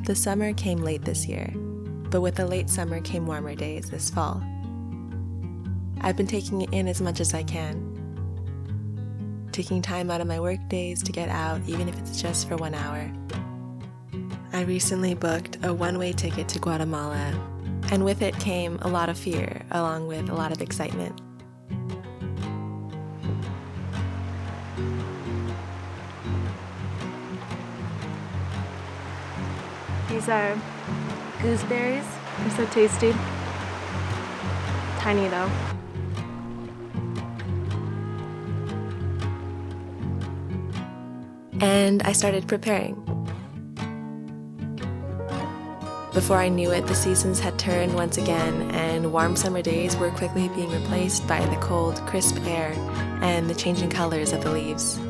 The summer came late this year, but with the late summer came warmer days this fall. I've been taking it in as much as I can. Taking time out of my work days to get out, even if it's just for 1 hour. I recently booked a one-way ticket to Guatemala, and with it came a lot of fear, along with a lot of excitement. These are gooseberries. They're so tasty. Tiny though. And I started preparing. Before I knew it, the seasons had turned once again, and warm summer days were quickly being replaced by the cold, crisp air and the changing colors of the leaves.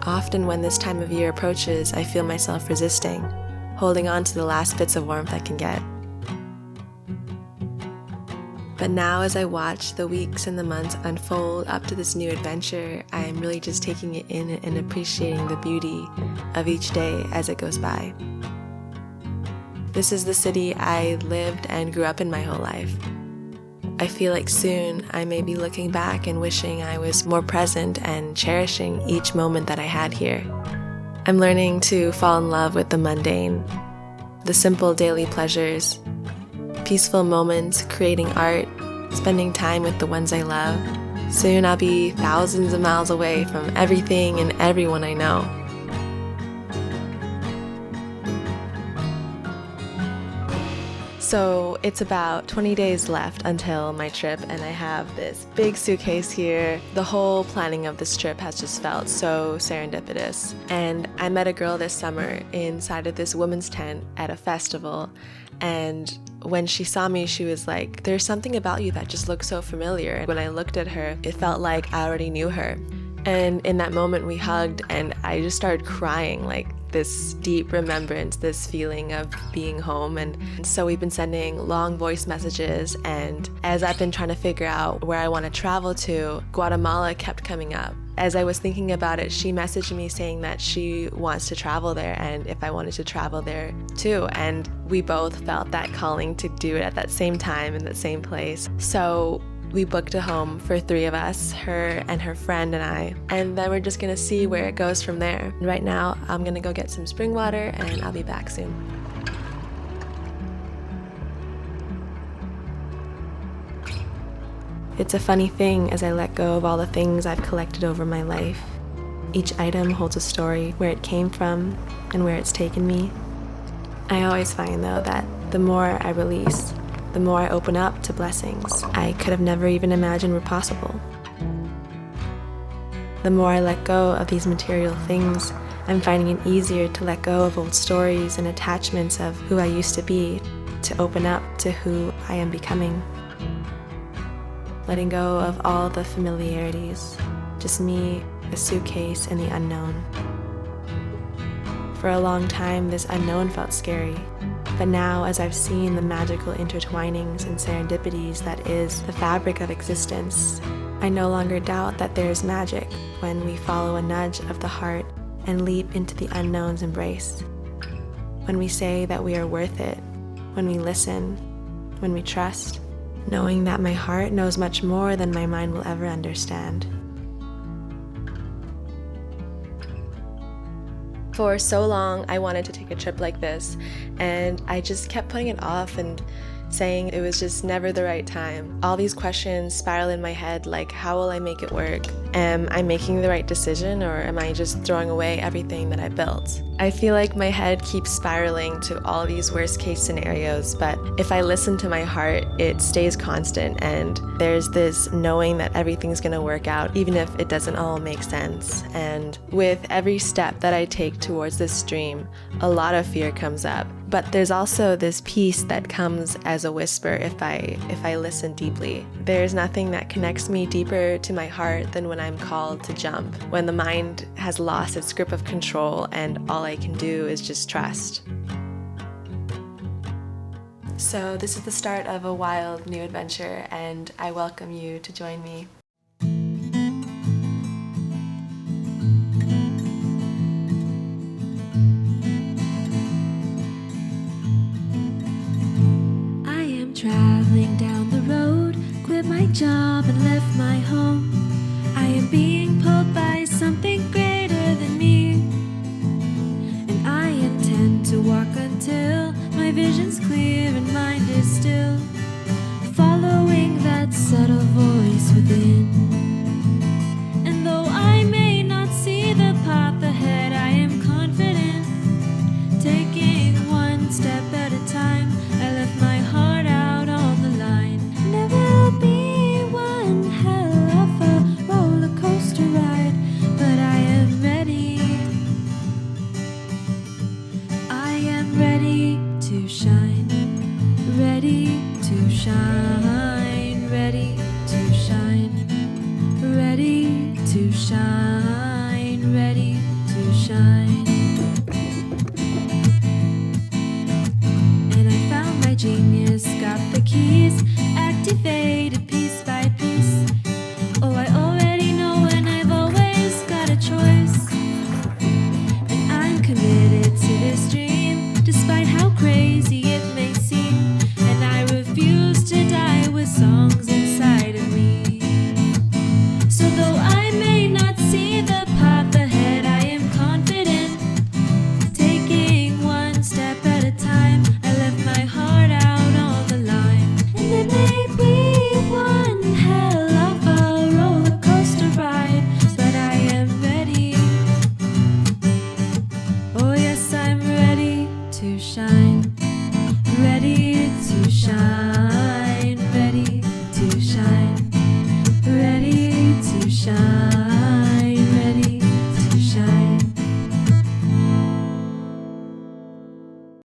Often when this time of year approaches, I feel myself resisting, holding on to the last bits of warmth I can get. But now as I watch the weeks and the months unfold up to this new adventure, I am really just taking it in and appreciating the beauty of each day as it goes by. This is the city I lived and grew up in my whole life. I feel like soon I may be looking back and wishing I was more present and cherishing each moment that I had here. I'm learning to fall in love with the mundane, the simple daily pleasures, peaceful moments, creating art, spending time with the ones I love. Soon I'll be thousands of miles away from everything and everyone I know. So it's about 20 days left until my trip, and I have this big suitcase here. The whole planning of this trip has just felt so serendipitous. And I met a girl this summer inside of this women's tent at a festival, and when she saw me, she was like, "There's something about you that just looks so familiar." And when I looked at her, it felt like I already knew her. And in that moment we hugged, and I just started crying, like this deep remembrance, this feeling of being home. And so we've been sending long voice messages, and as I've been trying to figure out where I want to travel to, Guatemala kept coming up. As I was thinking about it, she messaged me saying that she wants to travel there and if I wanted to travel there too. And we both felt that calling to do it at that same time in the same place. So we booked a home for 3 of us, her and her friend and I, and then we're just gonna see where it goes from there. Right now, I'm gonna go get some spring water and I'll be back soon. It's a funny thing as I let go of all the things I've collected over my life. Each item holds a story, where it came from and where it's taken me. I always find though that the more I release, the more I open up to blessings I could have never even imagined were possible. The more I let go of these material things, I'm finding it easier to let go of old stories and attachments of who I used to be, to open up to who I am becoming. Letting go of all the familiarities, just me, a suitcase, and the unknown. For a long time, this unknown felt scary, but now as I've seen the magical intertwinings and serendipities that is the fabric of existence, I no longer doubt that there is magic when we follow a nudge of the heart and leap into the unknown's embrace. When we say that we are worth it, when we listen, when we trust, knowing that my heart knows much more than my mind will ever understand. For so long, I wanted to take a trip like this, and I just kept putting it off and saying it was just never the right time. All these questions spiral in my head, like, how will I make it work? Am I making the right decision, or am I just throwing away everything that I built? I feel like my head keeps spiraling to all these worst case scenarios, but if I listen to my heart, it stays constant, and there's this knowing that everything's gonna work out, even if it doesn't all make sense. And with every step that I take towards this dream, a lot of fear comes up. But there's also this peace that comes as a whisper if I listen deeply. There's nothing that connects me deeper to my heart than when I'm called to jump, when the mind has lost its grip of control and all I can do is just trust. So this is the start of a wild new adventure, and I welcome you to join me. I am traveling down the road, quit my job and left my home.